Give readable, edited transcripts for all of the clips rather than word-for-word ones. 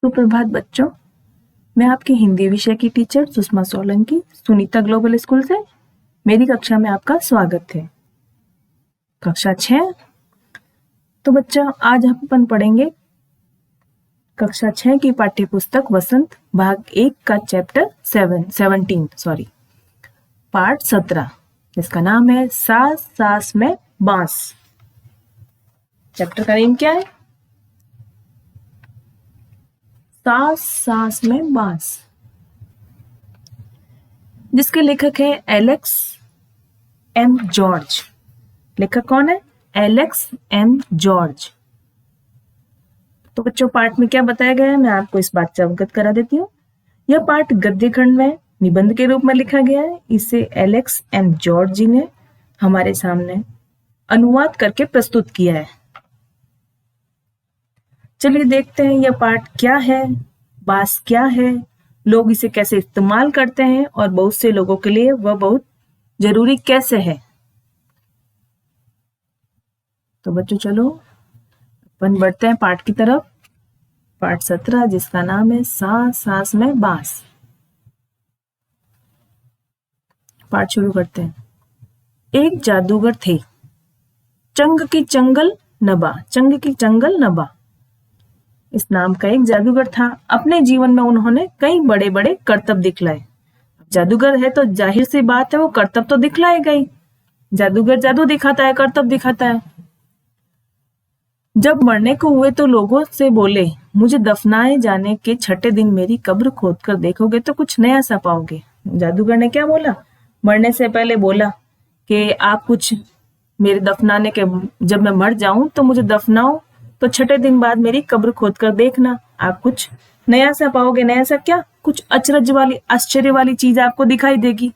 सुप्रभात बच्चों, मैं आपकी हिंदी विषय की teacher Sushma Solanki Sunita global school से मेरी कक्षा में आपका स्वागत है। कक्षा 6। तो बच्चों, आज हम अपन पढ़ेंगे कक्षा 6 की पाठ्य पुस्तक वसंत भाग 1 का चैप्टर 17 पार्ट 17, जिसका नाम है सास सास में बांस। चैप्टर का नेम क्या है? सास सास में बांस, जिसके लेखक है एलेक्स एम जॉर्ज। लेखक कौन है? Alex M George. तो बच्चों, पाठ में क्या बताया गया है मैं आपको इस बात से अवगत करा देती हूँ। यह पाठ गद्य खंड में निबंध के रूप में लिखा गया है। इसे एलेक्स एम जॉर्ज जी ने हमारे सामने अनुवाद करके प्रस्तुत किया है। चलिए देखते हैं यह पाठ क्या है, बांस क्या है, लोग इसे कैसे इस्तेमाल करते हैं और बहुत से लोगों के लिए वह बहुत जरूरी कैसे है। तो बच्चों चलो अपन बढ़ते हैं पाठ की तरफ। पाठ 17, जिसका नाम है सास सास में बांस। पाठ शुरू करते हैं। एक जादूगर थे, चंग की चंगल नबा, चंग की चंगल नबा। इस नाम का एक जादूगर था। अपने जीवन में उन्होंने कई बड़े बड़े करतब दिखलाए। जादूगर है तो जाहिर सी बात है वो करतब तो दिखलाएगा ही। जादूगर जादू दिखाता है, करतब दिखाता है। जब मरने को हुए तो लोगों से बोले, मुझे दफनाए जाने के छठे दिन मेरी कब्र खोद कर देखोगे तो कुछ नया सा पाओगे। जादूगर ने क्या बोला? मरने से पहले बोला कि आप कुछ मेरे दफनाने के, जब मैं मर जाऊं तो मुझे दफनाओ, तो छठे दिन बाद मेरी कब्र खोद कर देखना, आप कुछ नया सा पाओगे। नया सा क्या? कुछ अचरज वाली, आश्चर्य वाली चीज आपको दिखाई देगी।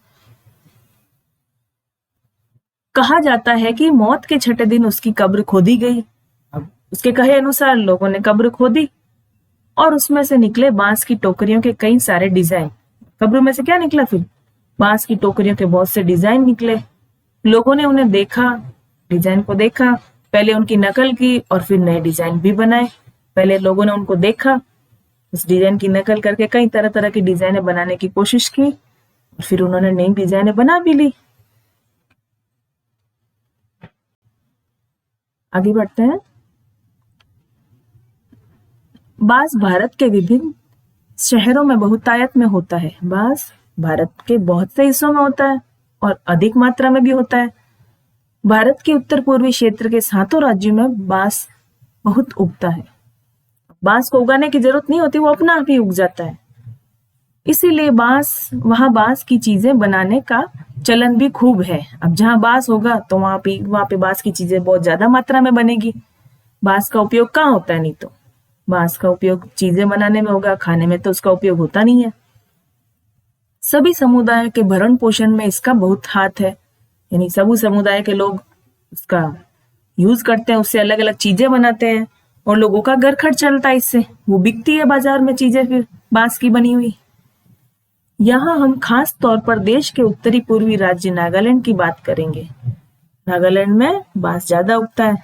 कहा जाता है कि मौत के छठे दिन उसकी कब्र खोदी गई। अब उसके कहे अनुसार लोगों ने कब्र खोदी और उसमें से निकले बांस की टोकरियों के कई सारे डिजाइन। कब्र में से क्या निकला? फिर बांस की टोकरियों के बहुत से डिजाइन निकले। लोगों ने उन्हें देखा, डिजाइन को देखा, पहले उनकी नकल की और फिर नए डिजाइन भी बनाए। पहले लोगों ने उनको देखा, उस डिजाइन की नकल करके कई तरह तरह की डिजाइनें बनाने की कोशिश की और फिर उन्होंने नई डिजाइनें बना भी ली। आगे बढ़ते हैं। बांस भारत के विभिन्न शहरों में बहुतायत में होता है। बांस भारत के बहुत से हिस्सों में होता है और अधिक मात्रा में भी होता है। भारत के उत्तर पूर्वी क्षेत्र के 7 राज्यों में बांस बहुत उगता है। बांस को उगाने की जरूरत नहीं होती, वो अपना आप ही उग जाता है। इसीलिए वहां बांस की चीजें बनाने का चलन भी खूब है। अब जहां बांस होगा तो वहां पे बांस की चीजें बहुत ज्यादा मात्रा में बनेगी। बांस का उपयोग कहाँ होता है? नहीं तो बांस का उपयोग चीजें बनाने में होगा, खाने में तो उसका उपयोग होता नहीं है। सभी समुदायों के भरण पोषण में इसका बहुत हाथ है, यानी सभी समुदाय के लोग उसका यूज करते हैं, उससे अलग अलग चीजें बनाते हैं और लोगों का घर खर्च चलता है इससे। वो बिकती है बाजार में चीजें फिर बांस की बनी हुई। यहाँ हम खास तौर पर देश के उत्तरी पूर्वी राज्य नागालैंड की बात करेंगे। नागालैंड में बांस ज्यादा उगता है।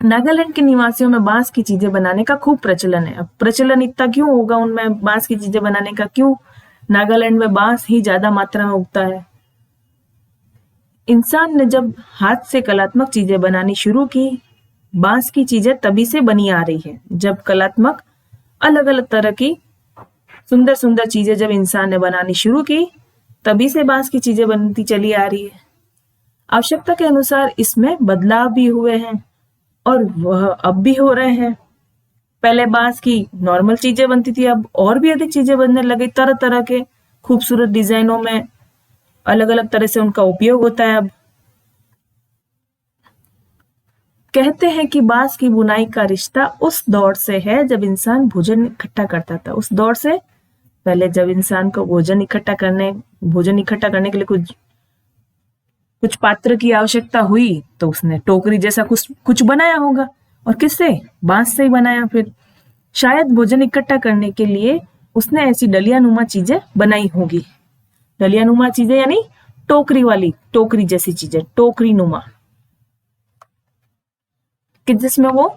नागालैंड के निवासियों में बांस की चीजें बनाने का खूब प्रचलन है। अब प्रचलन इतना क्यों होगा उनमें बांस की चीजें बनाने का? क्यों? नागालैंड में बांस ही ज्यादा मात्रा में उगता है। इंसान ने जब हाथ से कलात्मक चीजें बनानी शुरू की, बांस की चीजें तभी से बनी आ रही है। जब कलात्मक अलग अलग तरह की सुंदर सुंदर चीजें जब इंसान ने बनानी शुरू की, तभी से बांस की चीजें बनती चली आ रही है। आवश्यकता के अनुसार इसमें बदलाव भी हुए हैं और वह अब भी हो रहे हैं। पहले बांस की नॉर्मल चीजें बनती थी, अब और भी अधिक चीजें बनने लगी। तरह तरह के खूबसूरत डिजाइनों में अलग अलग तरह से उनका उपयोग होता है। अब कहते हैं कि बांस की बुनाई का रिश्ता उस दौर से है जब इंसान भोजन इकट्ठा करता था। उस दौर से पहले जब इंसान को भोजन इकट्ठा करने के लिए कुछ पात्र की आवश्यकता हुई तो उसने टोकरी जैसा कुछ बनाया होगा। और किससे? बांस से ही बनाया। फिर शायद भोजन इकट्ठा करने के लिए उसने ऐसी डलियानुमा चीजें बनाई होगी। डलियानुमा चीजें यानी टोकरी जैसी चीजें, टोकरी नुमा, कि जिसमें वो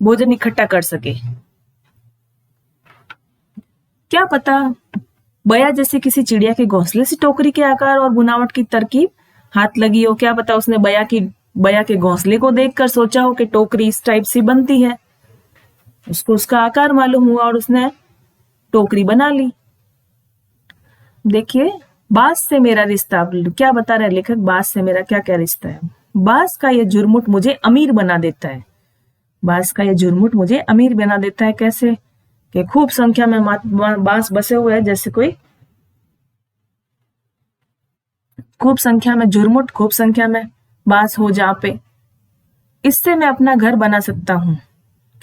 भोजन इकट्ठा कर सके। क्या पता बया जैसे किसी चिड़िया के घोंसले से टोकरी के आकार और बुनावट की तरकीब हाथ लगी हो। क्या पता उसने बया के घोंसले को देखकर सोचा हो कि टोकरी इस टाइप से बनती है, उसको उसका आकार मालूम हुआ और उसने टोकरी बना ली। देखिए, बांस से मेरा रिश्ता, क्या बता रहा है लेखक, बांस से मेरा क्या क्या रिश्ता है। बांस का यह झुरमुट मुझे अमीर बना देता है। बांस का यह झुरमुट मुझे अमीर बना देता है। कैसे? कि खूब संख्या में बांस बसे हुए हैं, जैसे कोई खूब संख्या में झुरमुट, खूब संख्या में बांस हो जहां पे, इससे मैं अपना घर बना सकता हूँ।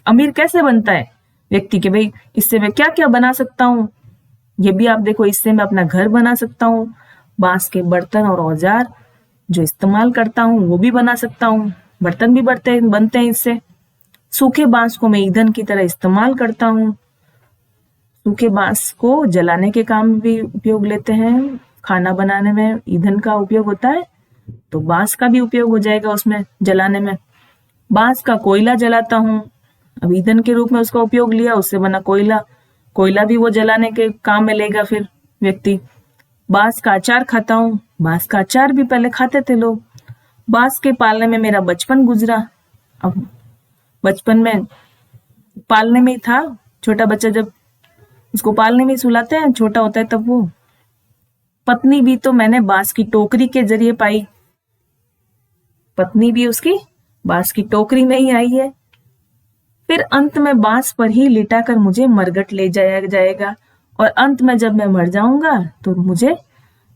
अमीर कैसे बनता है व्यक्ति के, भाई इससे मैं क्या क्या बना सकता हूँ, ये भी आप देखो, इससे मैं अपना घर बना सकता हूँ। बांस के बर्तन और औजार जो इस्तेमाल करता हूँ वो भी बना सकता हूँ। बर्तन भी बनते हैं इससे। सूखे बांस को मैं ईंधन की तरह इस्तेमाल करता हूँ। सूखे बांस को जलाने के काम में भी उपयोग लेते हैं। खाना बनाने में ईंधन का उपयोग होता है, तो बांस का भी उपयोग हो जाएगा उसमें जलाने में। बांस का कोयला जलाता हूँ। अब ईंधन के रूप में उसका उपयोग लिया, उससे बना कोयला भी वो जलाने के काम में लेगा फिर व्यक्ति। बांस का अचार खाता हूँ। बांस का अचार भी पहले खाते थे लोग। बांस के पालने में मेरा बचपन गुजरा। अब बचपन में पालने में ही था। छोटा बच्चा जब उसको पालने में ही सुलाते हैं, छोटा होता है तब वो। पत्नी भी तो मैंने बांस की टोकरी के जरिए पाई। पत्नी भी उसकी बांस की टोकरी में ही आई है। फिर अंत में बांस पर ही लिटाकर मुझे मरघट ले जाया जाएगा, और अंत में जब मैं मर जाऊंगा तो मुझे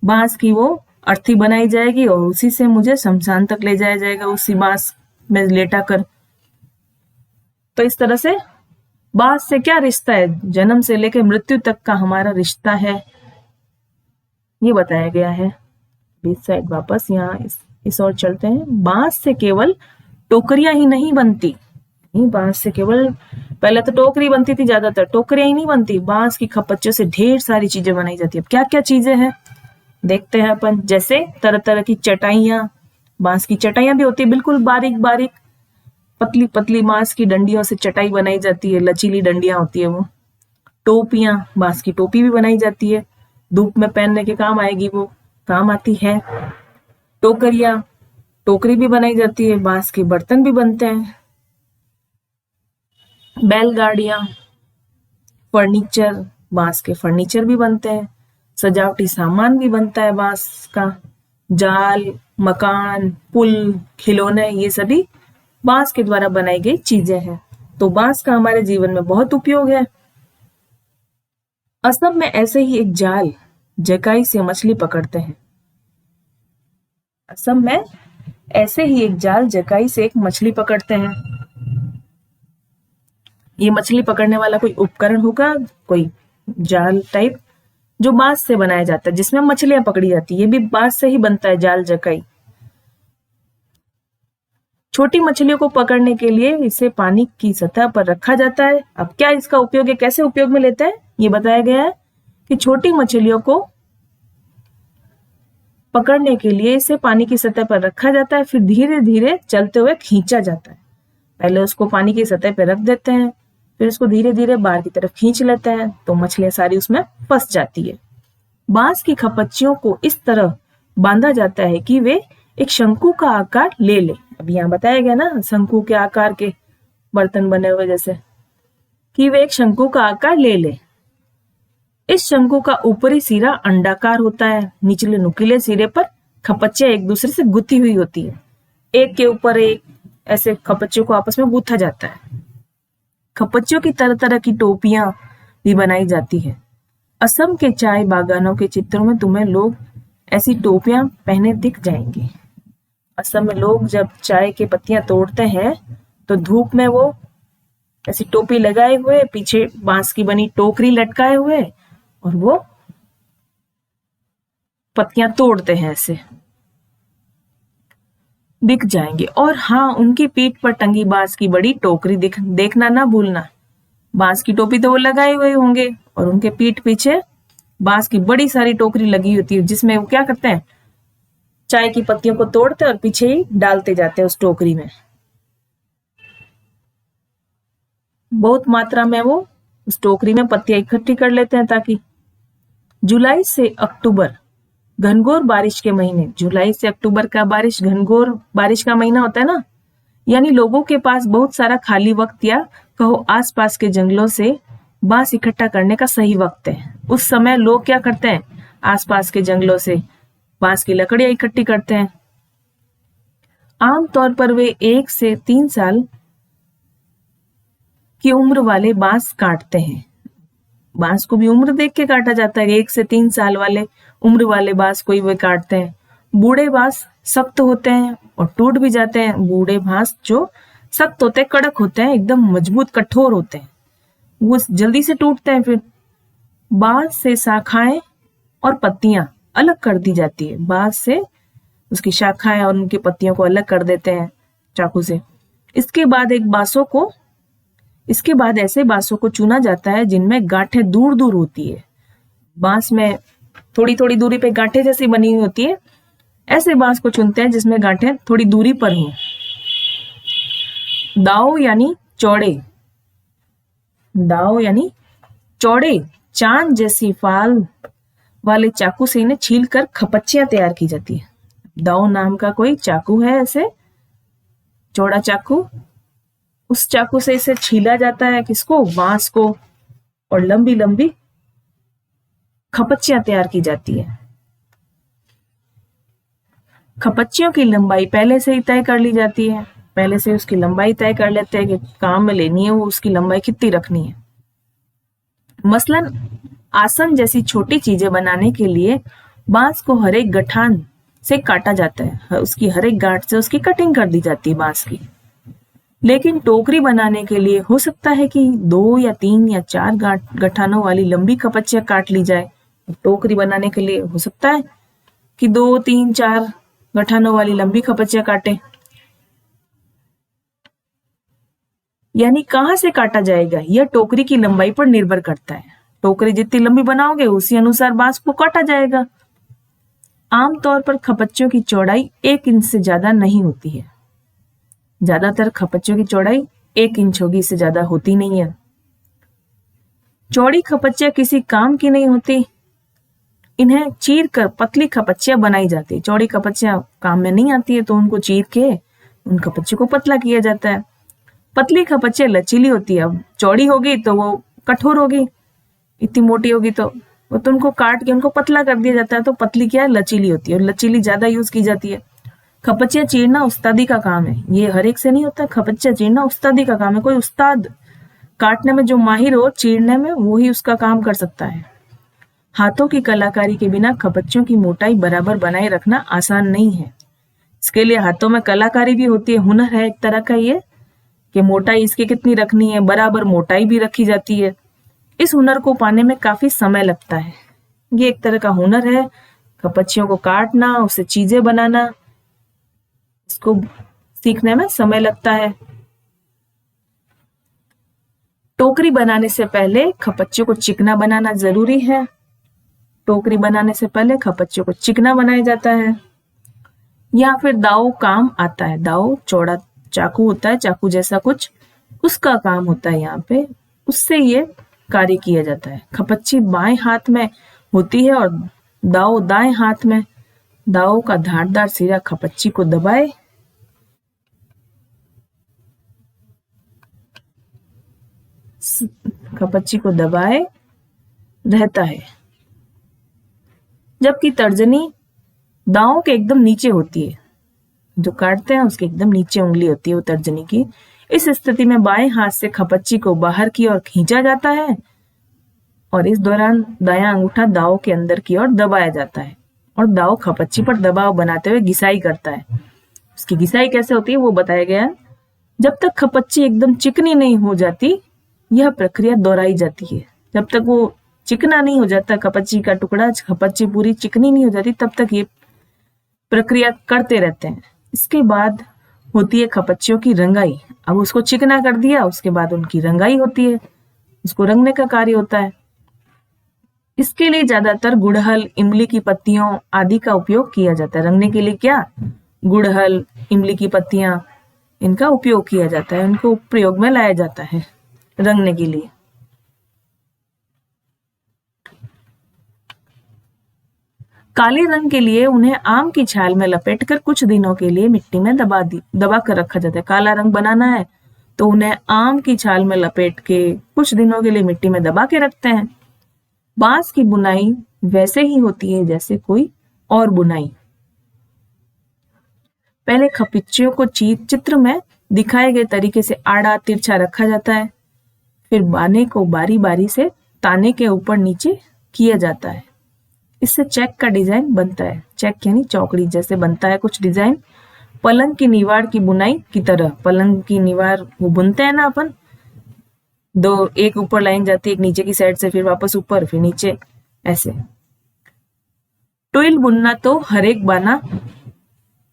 बांस की वो अर्थी बनाई जाएगी और उसी से मुझे शमशान तक ले जाया जाएगा, उसी बांस में लेटा कर। तो इस तरह से बांस से क्या रिश्ता है, जन्म से लेकर मृत्यु तक का हमारा रिश्ता है, ये बताया गया है। 20 साइड वापस यहाँ इस ओर चलते हैं। बांस से केवल टोकरियां ही नहीं बनती। बांस से केवल, पहले तो टोकरी बनती थी, ज्यादातर टोकरियां ही नहीं बनती, बांस की खपच्चों से ढेर सारी चीजें बनाई जाती है। अब क्या क्या चीजें हैं देखते हैं अपन। जैसे तरह तरह की चटाइयां, बांस की चटाइयां भी होती है, बिल्कुल बारीक बारीक पतली पतली बांस की डंडियों से चटाई बनाई जाती है, लचीली डंडियां होती है वो। टोपियां, बांस की टोपी भी बनाई जाती है, धूप में पहनने के काम आएगी, वो काम आती है। टोकरियां, टोकरी भी बनाई जाती है, बांस के बर्तन भी बनते हैं। बैलगाड़ियां, फर्नीचर, बांस के फर्नीचर भी बनते हैं। सजावटी सामान भी बनता है बांस का। जाल, मकान, पुल, खिलौने, ये सभी बांस के द्वारा बनाई गई चीजें हैं। तो बांस का हमारे जीवन में बहुत उपयोग है। असम में ऐसे ही एक जाल जकाई से मछली पकड़ते हैं। असम में ऐसे ही एक जाल जकाई से एक मछली पकड़ते हैं। ये मछली पकड़ने वाला कोई उपकरण होगा, कोई जाल टाइप, जो बांस से बनाया जाता है, जिसमें मछलियां पकड़ी जाती है। ये भी बांस से ही बनता है, जाल जकाई। छोटी मछलियों को पकड़ने के लिए इसे पानी की सतह पर रखा जाता है। अब क्या इसका उपयोग है, कैसे उपयोग में लेता है, ये बताया गया है कि छोटी मछलियों को पकड़ने के लिए इसे पानी की सतह पर रखा जाता है, फिर धीरे धीरे चलते हुए खींचा जाता है। पहले उसको पानी की सतह पर रख देते हैं, फिर उसको धीरे धीरे बाहर की तरफ खींच लेते हैं, तो मछलियां सारी उसमें फंस जाती है। बांस की खपच्चियों को इस तरह बांधा जाता है कि वे एक शंकु का आकार ले ले। अब यहाँ बताया गया ना, शंकु के आकार के बर्तन बने हुए, जैसे कि वे एक शंकु का आकार ले ले। इस शंकु का ऊपरी सिरा अंडाकार होता है, निचले नुकीले सिरे पर खपच्चियां एक दूसरे से गुथी हुई होती है। एक के ऊपर एक ऐसे खपच्चियों को आपस में गूथा जाता है। खपच्चियों की तरह तरह की टोपियां भी बनाई जाती है। असम के चाय बागानों के चित्रों में तुम्हें लोग ऐसी टोपियां पहने दिख जाएंगे। असम में लोग जब चाय की पत्तियां तोड़ते हैं तो धूप में वो ऐसी टोपी लगाए हुए, पीछे बांस की बनी टोकरी लटकाए हुए, और वो पत्तियां तोड़ते हैं, ऐसे दिख जाएंगे। और हाँ, उनकी पीठ पर टंगी बांस की बड़ी टोकरी देखना ना भूलना। बांस की टोपी तो वो लगाए हुए होंगे और उनके पीठ पीछे बांस की बड़ी सारी टोकरी लगी होती है, जिसमें वो क्या करते हैं, चाय की पत्तियों को तोड़ते और पीछे ही डालते जाते हैं उस टोकरी में। बहुत मात्रा में वो उस टोकरी में पत्तियां इकट्ठी कर लेते हैं ताकि जुलाई से अक्टूबर घनघोर बारिश के महीने, जुलाई से अक्टूबर का घनघोर बारिश का महीना होता है ना, यानी लोगों के पास बहुत सारा खाली वक्त या कहो आसपास के जंगलों से बांस इकट्ठा करने का सही वक्त है। उस समय लोग क्या करते हैं, आसपास के जंगलों से बांस की लकड़ियां इकट्ठी करते हैं। आमतौर पर वे 1 से 3 साल की उम्र वाले बांस काटते हैं। बांस को भी उम्र देख के काटा जाता है। 1 से 3 साल वाले उम्र वाले बांस को ही वे काटते हैं। बूढ़े बांस सख्त होते हैं और टूट भी जाते हैं। बूढ़े बांस जो सख्त होते हैं, कड़क होते हैं, एकदम मजबूत कठोर होते हैं, वो जल्दी से टूटते हैं। फिर बांस से शाखाएं और पत्तियां अलग कर दी जाती है। बांस से उसकी शाखाएं और उनकी पत्तियों को अलग कर देते हैं चाकू से। इसके बाद ऐसे बांसों को चुना जाता है जिनमें गांठें दूर दूर होती है। बांस में थोड़ी थोड़ी दूरी पे गांठें जैसी बनी हुई होती है, ऐसे बांस को चुनते हैं जिसमें गांठें थोड़ी दूरी पर हों। दाव यानी चौड़े चांद जैसी फाल वाले चाकू से इन्हें छील कर खपच्चियां तैयार की जाती है। दाव नाम का कोई चाकू है, ऐसे चौड़ा चाकू, उस चाकू से इसे छीला जाता है, किसको, बांस को, और लंबी लंबी खपच्चियां तैयार की जाती है। खपच्चियों की लंबाई पहले से ही तय कर ली जाती है। पहले से उसकी लंबाई तय कर लेते हैं कि काम में लेनी है वो उसकी लंबाई कितनी रखनी है। मसलन आसन जैसी छोटी चीजें बनाने के लिए बांस को हर एक गठान से काटा जाता है। उसकी हर एक गांठ से उसकी कटिंग कर दी जाती है बांस की। लेकिन टोकरी बनाने के लिए हो सकता है कि 2 या 3 या 4 गठानों वाली लंबी खपच्चियां काट ली जाए। टोकरी बनाने के लिए हो सकता है कि 2, 3, 4 गठानों वाली लंबी खपच्चियां काटे। यानी कहां से काटा जाएगा यह टोकरी की लंबाई पर निर्भर करता है। टोकरी जितनी लंबी बनाओगे उसी अनुसार बांस को काटा जाएगा। आमतौर पर खपच्चियों की चौड़ाई 1 इंच से ज्यादा नहीं होती है। ज्यादातर खपच्चियों की चौड़ाई 1 इंच होगी, इससे ज्यादा होती नहीं है। चौड़ी खपच्चियां किसी काम की नहीं होती, इन्हें चीर कर पतली खपच्चियां बनाई जाती है। चौड़ी खपच्चियां काम में नहीं आती है तो उनको चीर के उन खपच्चियों को पतला किया जाता है। पतली खपच्चियां लचीली होती है। अब चौड़ी होगी तो वो कठोर होगी, इतनी मोटी होगी तो उनको काट के उनको पतला कर दिया जाता है। तो पतली क्या है, लचीली होती है, और लचीली ज्यादा यूज की जाती है। खपच्चियां चीरना उस्तादी का काम है, ये हर एक से नहीं होता। खपच्चियां चीरना उस्तादी का काम है। कोई उस्ताद काटने में जो माहिर हो, चीरने में, वो ही उसका काम कर सकता है। हाथों की कलाकारी के बिना खपच्चियों की मोटाई बराबर बनाए रखना आसान नहीं है। इसके लिए हाथों में कलाकारी भी होती है, हुनर है एक तरह का ये, कि मोटाई इसकी कितनी रखनी है, बराबर मोटाई भी रखी जाती है। इस हुनर को पाने में काफी समय लगता है। ये एक तरह का हुनर है, खपच्चियों को काटना, उससे चीजें बनाना, इसको सीखने में समय लगता है। टोकरी बनाने से पहले खपच्चियों को चिकना बनाना जरूरी है। टोकरी बनाने से पहले खपच्चियों को चिकना बनाया जाता है। या फिर दाव काम आता है। दाव चौड़ा चाकू होता है, चाकू जैसा कुछ, उसका काम होता है यहाँ पे, उससे ये कार्य किया जाता है। खपच्ची बाएं हाथ में होती है और दाव दाएं हाथ में। दाव का धारदार सिरा खपच्ची को दबाए रहता है, जबकि तर्जनी दांव के एकदम नीचे होती है। जो काटते हैं उसके एकदम नीचे उंगली होती है वो तर्जनी की। इस स्थिति में बाएं हाथ से खपच्ची को बाहर की ओर खींचा जाता है और इस दौरान दायां अंगूठा दांव के अंदर की ओर दबाया जाता है और दांव खपच्ची पर दबाव बनाते हुए घिसाई करता है। उसकी घिसाई कैसे होती है वो बताया गया है। जब तक खपच्ची एकदम चिकनी नहीं हो जाती यह प्रक्रिया दोहराई जाती है। जब तक वो चिकना नहीं हो जाता खपच्ची का टुकड़ा, खपच्ची पूरी चिकनी नहीं हो जाती, तब तक ये प्रक्रिया करते रहते हैं। इसके बाद होती है खपच्चियों की रंगाई। अब उसको चिकना कर दिया, उसके बाद उनकी रंगाई होती है, उसको रंगने का कार्य होता है। इसके लिए ज्यादातर गुड़हल, इमली की पत्तियों आदि का उपयोग किया जाता है। रंगने के लिए क्या, गुड़हल, इमली की पत्तियां, इनका उपयोग किया जाता है, उनको प्रयोग में लाया जाता है। रंगने के लिए। काले रंग के लिए उन्हें आम की छाल में लपेटकर कुछ दिनों के लिए मिट्टी में दबा कर रखा जाता है। काला रंग बनाना है तो उन्हें आम की छाल में लपेट के कुछ दिनों के लिए मिट्टी में दबा के रखते हैं। बांस की बुनाई वैसे ही होती है जैसे कोई और बुनाई। पहले खपिच्चियों को चित्र में दिखाए गए तरीके से आड़ा तिरछा रखा जाता है, फिर बाने को बारी बारी से ताने के ऊपर नीचे किया जाता है। इससे चेक का डिजाइन बनता है। चेक यानी चौकड़ी जैसे बनता है कुछ डिजाइन। पलंग की निवाड़ की बुनाई की तरह। पलंग की निवाड़ वो बुनते हैं ना अपन, दो एक ऊपर लाइन जाती है एक नीचे की साइड से, फिर वापस ऊपर फिर नीचे, ऐसे। ट्विल बुनना तो हर एक बाना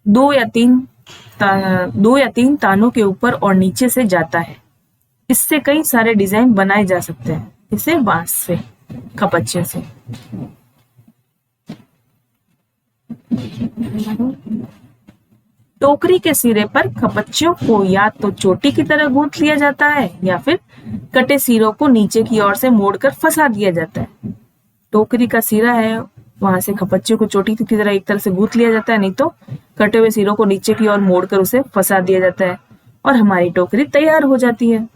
दो या तीन तानों के ऊपर और नीचे से जाता है। इससे कई सारे डिजाइन बनाए जा सकते हैं, इसे बांस से, खपच्चे से। टोकरी के सिरे पर खपच्चियों को या तो चोटी की तरह गूंथ लिया जाता है या फिर कटे सिरों को नीचे की ओर से मोड़कर फंसा दिया जाता है। टोकरी का सिरा है, वहां से खपच्चियों को चोटी की तरह एक तरह से गूंथ लिया जाता है, नहीं तो कटे हुए सिरों को नीचे की ओर मोड़कर उसे फंसा दिया जाता है और हमारी टोकरी तैयार हो जाती है।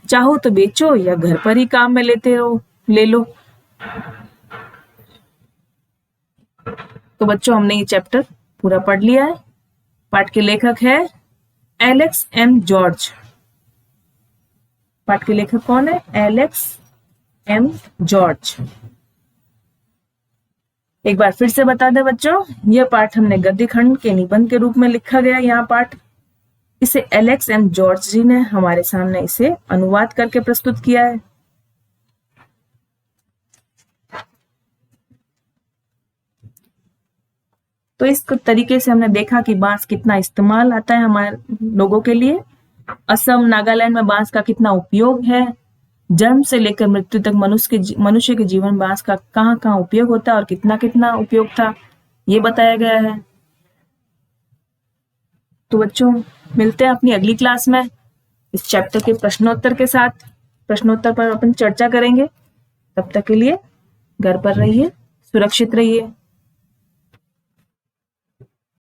चाहो तो बेचो या घर पर ही काम में ले लो। तो बच्चों हमने ये चैप्टर पूरा पढ़ लिया है। पाठ के लेखक है एलेक्स एम जॉर्ज। पाठ के लेखक कौन है? Alex M George. एक बार फिर से बता दें बच्चों, यह पाठ हमने गद्य खंड के निबंध के रूप में लिखा गया। यहाँ पाठ इसे एलेक्स एम जॉर्ज जी ने हमारे सामने इसे अनुवाद करके प्रस्तुत किया है। तो इस तरीके से हमने देखा कि बांस कितना इस्तेमाल आता है हमारे लोगों के लिए। असम, नागालैंड में बांस का कितना उपयोग है। जन्म से लेकर मृत्यु तक मनुष्य के जीवन बांस का कहाँ कहाँ उपयोग होता है और कितना कितना उपयोग था, ये बताया गया है। तो बच्चों मिलते हैं अपनी अगली क्लास में इस चैप्टर के प्रश्नोत्तर के साथ। प्रश्नोत्तर पर अपन चर्चा करेंगे। तब तक के लिए घर पर रहिए, सुरक्षित रहिए।